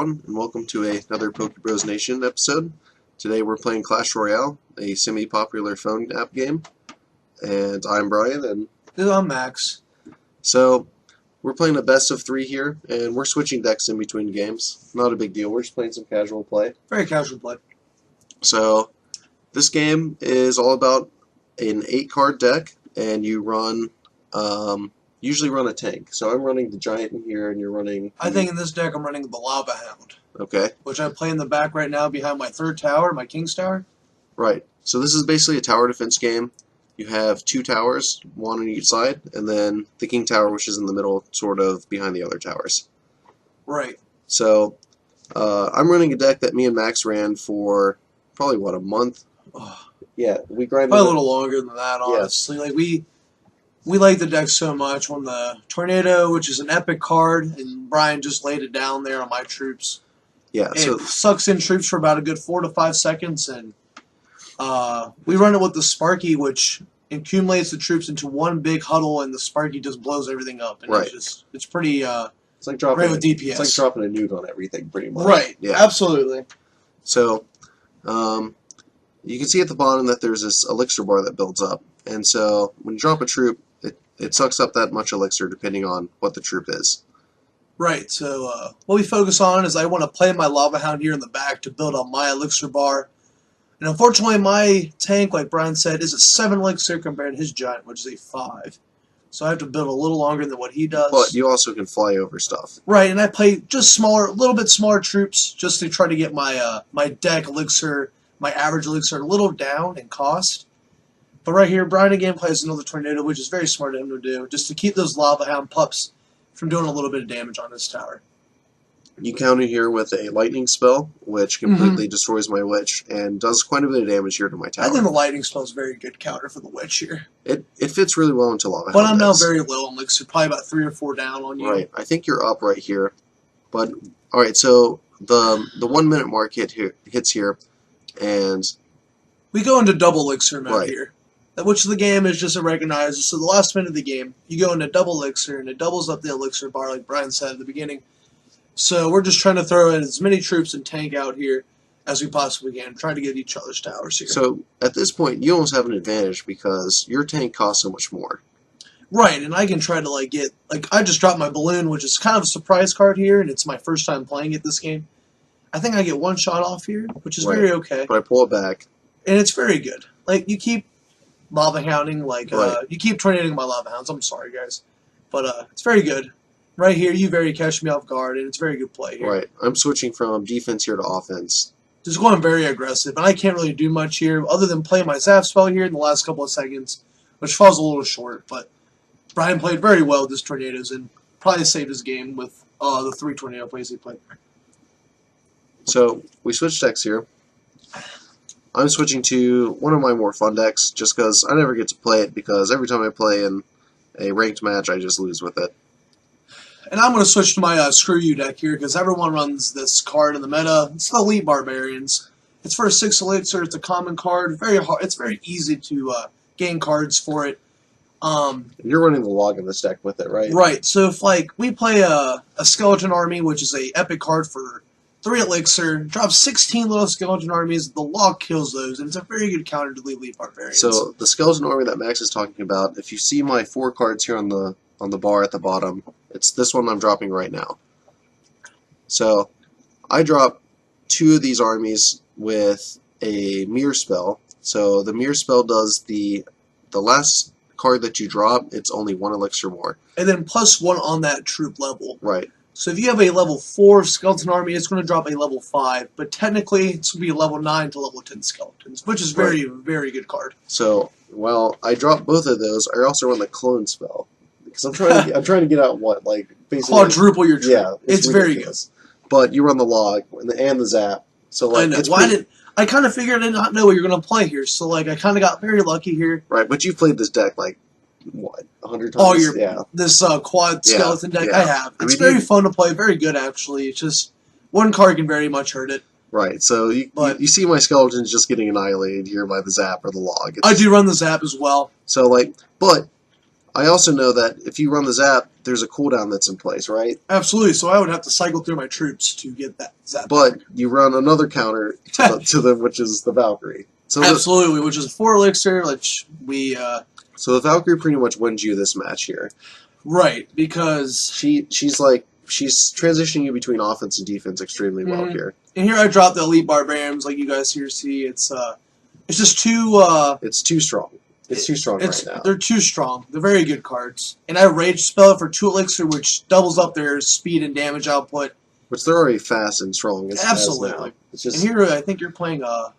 everyone, and welcome to another Pokebros Nation episode. Today we're playing Clash Royale, a semi-popular phone app game, and I'm Brian, and I'm Max. So we're playing a best of 3 here, and we're switching decks in between games. Not a big deal, we're just playing some casual play. Very casual play. So this game is all about an 8-card deck, and you run, usually run a tank. So I'm running the Giant in here, and you're running... I think in this deck I'm running the Lava Hound. Okay. Which I play in the back right now behind my third tower, my King's Tower. Right. So this is basically a tower defense game. You have 2 towers, one on each side, and then the King Tower, which is in the middle, sort of behind the other towers. Right. So I'm running a deck that me and Max ran for probably, what, a month? Oh, yeah, we grinded probably a little longer than that, honestly. Yeah. Like we like the deck so much. When the Tornado, which is an epic card, and Brian just laid it down there on my troops. Yeah, it sucks in troops for about a good 4 to 5 seconds, and we run it with the Sparky, which accumulates the troops into one big huddle, and the Sparky just blows everything up. And right. It's pretty it's like dropping great with DPS. It's like dropping a nuke on everything, pretty much. Right. Yeah. Absolutely. So you can see at the bottom that there's this elixir bar that builds up, and so when you drop a troop, it sucks up that much elixir depending on what the troop is. Right, so what we focus on is I want to play my Lava Hound here in the back to build up my elixir bar. And unfortunately, my tank, like Brian said, is a 7 elixir compared to his Giant, which is a 5. So I have to build a little longer than what he does. But you also can fly over stuff. Right, and I play just a little bit smaller troops, just to try to get my my deck elixir, my average elixir, a little down in cost. But right here, Brian again plays another Tornado, which is very smart of him to do, just to keep those Lava Hound pups from doing a little bit of damage on this tower. You counter here with a lightning spell, which completely destroys my witch and does quite a bit of damage here to my tower. I think the lightning spell is a very good counter for the witch here. It fits really well into Lava Hound. But I'm now very low on elixir, probably about 3 or 4 down on you. Right, I think you're up right here. But all right, so the 1 minute mark hits here, and we go into double elixir mode here. Which the game is just recognized. So the last minute of the game, you go into double elixir, and it doubles up the elixir bar, like Brian said at the beginning. So we're just trying to throw in as many troops and tank out here as we possibly can, trying to get each other's towers here. So at this point, you almost have an advantage because your tank costs so much more. Right, and I can try to I just dropped my balloon, which is kind of a surprise card here, and it's my first time playing it this game. I think I get 1 shot off here, which is very okay. But I pull it back, and it's very good. Like you keep Lava Hounding, you keep tornadoing my Lava Hounds. I'm sorry, guys. But it's very good. Right here, you very catch me off guard, and it's very good play here. Right. I'm switching from defense here to offense. Just going very aggressive, and I can't really do much here other than play my Zap spell here in the last couple of seconds, which falls a little short. But Brian played very well with his Tornadoes and probably saved his game with the 3 Tornado plays he played. So we switch decks here. I'm switching to one of my more fun decks just because I never get to play it because every time I play in a ranked match, I just lose with it. And I'm going to switch to my Screw You deck here because everyone runs this card in the meta. It's the Elite Barbarians. It's for a 6 elixir. It's a common card. Very hard. It's very easy to gain cards for it. You're running the log in this deck with it, right? Right. So if we play a Skeleton Army, which is a epic card for 3 elixir, drops 16 little skeleton armies, the log kills those, and it's a very good counter to the Elite Barbarians. So the skeleton army that Max is talking about, if you see my 4 cards here on the bar at the bottom, it's this one I'm dropping right now. So I drop 2 of these armies with a mirror spell. So the mirror spell does the last card that you drop, it's only 1 elixir more. And then +1 on that troop level. Right. So if you have a level 4 skeleton army, it's going to drop a level 5, but technically it's going to be a level 9 to level 10 skeletons, which is very, very good card. So, well, I dropped both of those. I also run the clone spell because I'm trying to get out what, like, basically quadruple your troop. Yeah, it's very good. But you run the log and the zap. So like, I know. I kind of figured I did not know what you're going to play here, so like I kind of got very lucky here. Right, but you've played this deck like what, 100 times? Oh, this quad skeleton deck, yeah. I have. It's very fun to play, very good actually. It's just one card can very much hurt it. Right, so you see my skeletons just getting annihilated here by the zap or the log. I do run the zap as well. So like, but I also know that if you run the zap, there's a cooldown that's in place, right? Absolutely. So I would have to cycle through my troops to get that zap. But you run another counter to the which is the Valkyrie. So absolutely, which is a 4 elixir, which we. So the Valkyrie pretty much wins you this match here. Right, because she's transitioning you between offense and defense extremely well here. And here I dropped the elite barbarians, like you guys here see. It's just too. It's too strong. It's too strong right now. They're too strong. They're very good cards. And I rage spell it for 2 elixir, which doubles up their speed and damage output. Which they're already fast and strong. Absolutely. It's just, and here I think you're playing a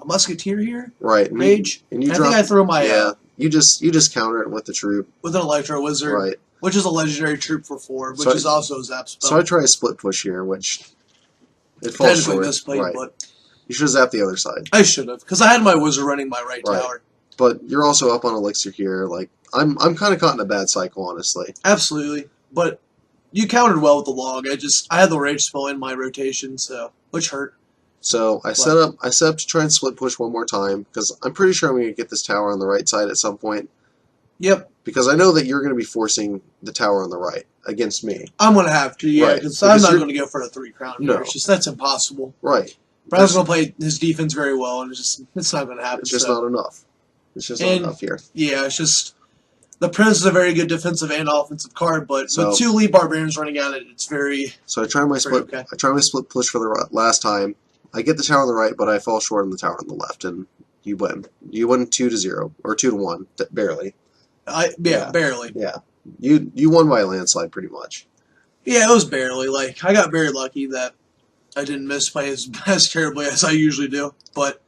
musketeer here. Right. Rage. And you I think I throw my You just counter it with the troop. With an electro wizard. Right. Which is a legendary troop for 4, which is also a zap spell. So I try a split push here, which it falls short. Misplayed, but you should have zapped the other side. I should have, because I had my wizard running my right tower. But you're also up on elixir here. Like I'm kind of caught in a bad cycle, honestly. Absolutely, but you countered well with the log. I had the rage spell in my rotation, so which hurt. So I set up to try and split push one more time because I'm pretty sure I'm going to get this tower on the right side at some point. Yep. Because I know that you're going to be forcing the tower on the right against me. I'm going to have to, yeah, because I'm not going to go for a 3 crown here. No. It's just that's impossible. Right. Brown's going to play his defense very well, and it's not going to happen. It's just not enough. It's just not enough here. Yeah, it's just the Prince is a very good defensive and offensive card, but with 2 lead barbarians running at it, it's very. So I try my split. Okay. I try my split push for the last time. I get the tower on the right, but I fall short on the tower on the left, and you win. You win 2-0 or 2-1, barely. Barely. Yeah, you won by a landslide pretty much. Yeah, it was barely. Like I got very lucky that I didn't misplay as terribly as I usually do, but.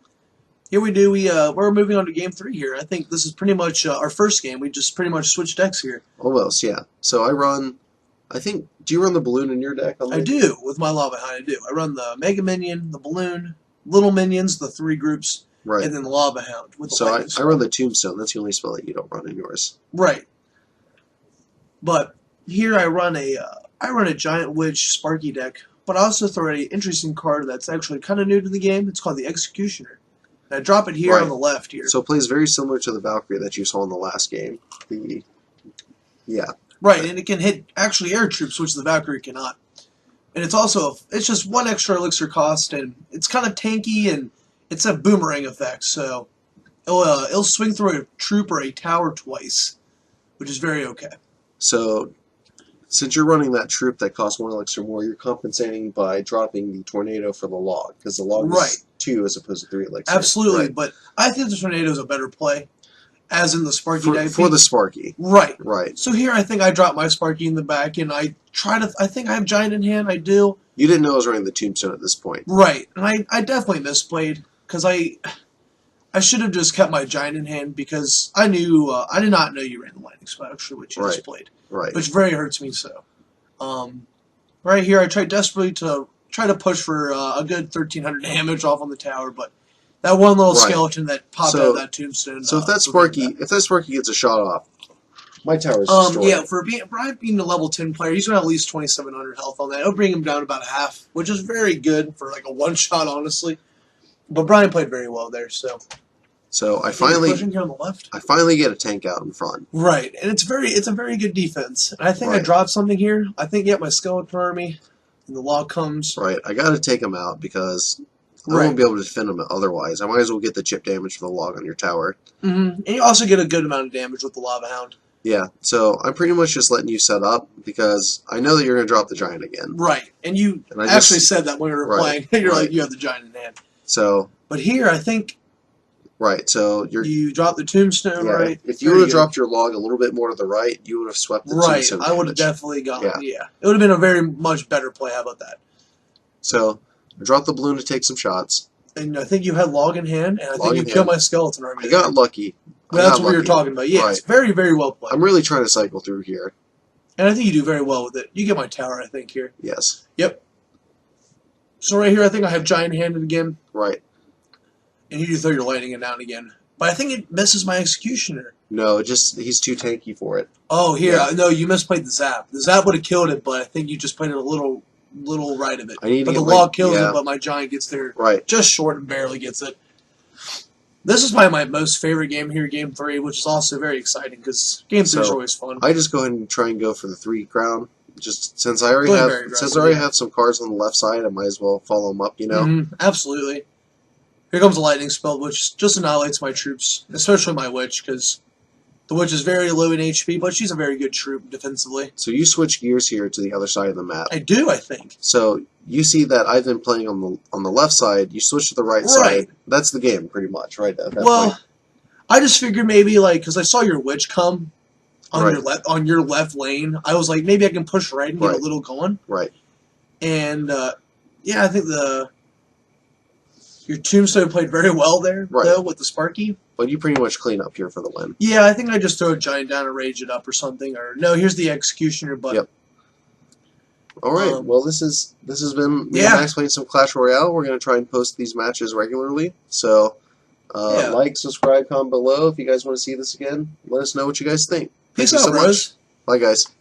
Here we do. We're moving on to game 3 here. I think this is pretty much our first game. We just pretty much switched decks here. Almost, yeah. So I run. I think. Do you run the balloon in your deck? I do with my Lava Hound. I do. I run the Mega Minion, the balloon, little minions, the 3 groups, right, and then the Lava Hound with the. So I run the Tombstone. That's the only spell that you don't run in yours. Right. But here I run a Giant Witch Sparky deck, but I also throw an interesting card that's actually kind of new to the game. It's called the Executioner. I drop it here on the left here. So it plays very similar to the Valkyrie that you saw in the last game. Yeah. Right, and it can hit actually air troops, which the Valkyrie cannot. And it's also it's just 1 extra elixir cost, and it's kind of tanky, and it's a boomerang effect. So it'll swing through a troop or a tower twice, which is very okay. So since you're running that troop that costs 1 elixir more, you're compensating by dropping the tornado for the log because the log is 2 as opposed to 3 elixir. Absolutely, but I think the tornado is a better play, as in the Sparky deck. For the Sparky. Right. Right. So here I think I drop my Sparky in the back, and I think I have Giant in hand. I do. You didn't know I was running the Tombstone at this point. Right, and I definitely misplayed because I should have just kept my Giant in hand because I knew I did not know you ran the Lightning Spell actually, which you just played. Right. Which very hurts me so. Right here I tried desperately to push for a good 1,300 damage off on the tower, but that one little skeleton that popped out of that Tombstone. So if that Sparky gets a shot off, my tower's destroyed. Yeah, for Brian being a level 10 player, he's gonna have at least 2,700 health on that. It'll bring him down about half, which is very good for like a one shot, honestly. But Brian played very well there, so. So I finally here on the left. I finally get a tank out in front. Right, and it's a very good defense. And I think I dropped something here. I think my skeleton army, and the log comes. Right, I got to take him out because I won't be able to defend him otherwise. I might as well get the chip damage for the log on your tower. And you also get a good amount of damage with the Lava Hound. Yeah, so I'm pretty much just letting you set up because I know that you're going to drop the giant again. Right, and you actually said that when we were playing. You're like, you have the giant in hand. So, but here I think. Right, so you dropped the Tombstone, right? If you would have dropped your log a little bit more to the right, you would have swept the Tombstone. Right, I would have definitely gotten. Yeah, it would have been a very much better play. How about that? So I dropped the balloon to take some shots. And I think you had log in hand, and I think you killed my skeleton army. I got lucky. That's what we were talking about. Yeah, it's very, very well played. I'm really trying to cycle through here. And I think you do very well with it. You get my tower, I think, here. Yes. Yep. So right here, I think I have giant handed again. Right. And you do throw your lightning down again. But I think it misses my executioner. No, he's too tanky for it. Oh, here. Yeah. No, you misplayed the zap. The zap would have killed it, but I think you just played it a little right of it. But the log kills it, but my giant gets there just short and barely gets it. This is probably my most favorite game here, Game 3, which is also very exciting because Game 3 is So, always fun. I just go ahead and try and go for the 3 crown. Just since I already Going have very since I already aggressive, have some cards on the left side, I might as well follow them up. You know. Absolutely. Here comes a lightning spell, which just annihilates my troops, especially my witch, because the witch is very low in HP, but she's a very good troop defensively. So you switch gears here to the other side of the map. I do, I think. So you see that I've been playing on the left side. You switch to the right side. That's the game, pretty much, right? At that point. I just figured maybe because I saw your witch come on Right. your left lane. I was like, maybe I can push right and get a little going. Right. And yeah, I think your tombstone played very well there, though, with the Sparky. But you pretty much clean up here for the win. Yeah, I think I just throw a giant down and rage it up or something. Or no, here's the executioner. But Yep. All right. Well, this has been Max playing some Clash Royale. We're going to try and post these matches regularly. So like, subscribe, comment below if you guys want to see this again. Let us know what you guys think. Peace Thank you out, so much. Bye, guys.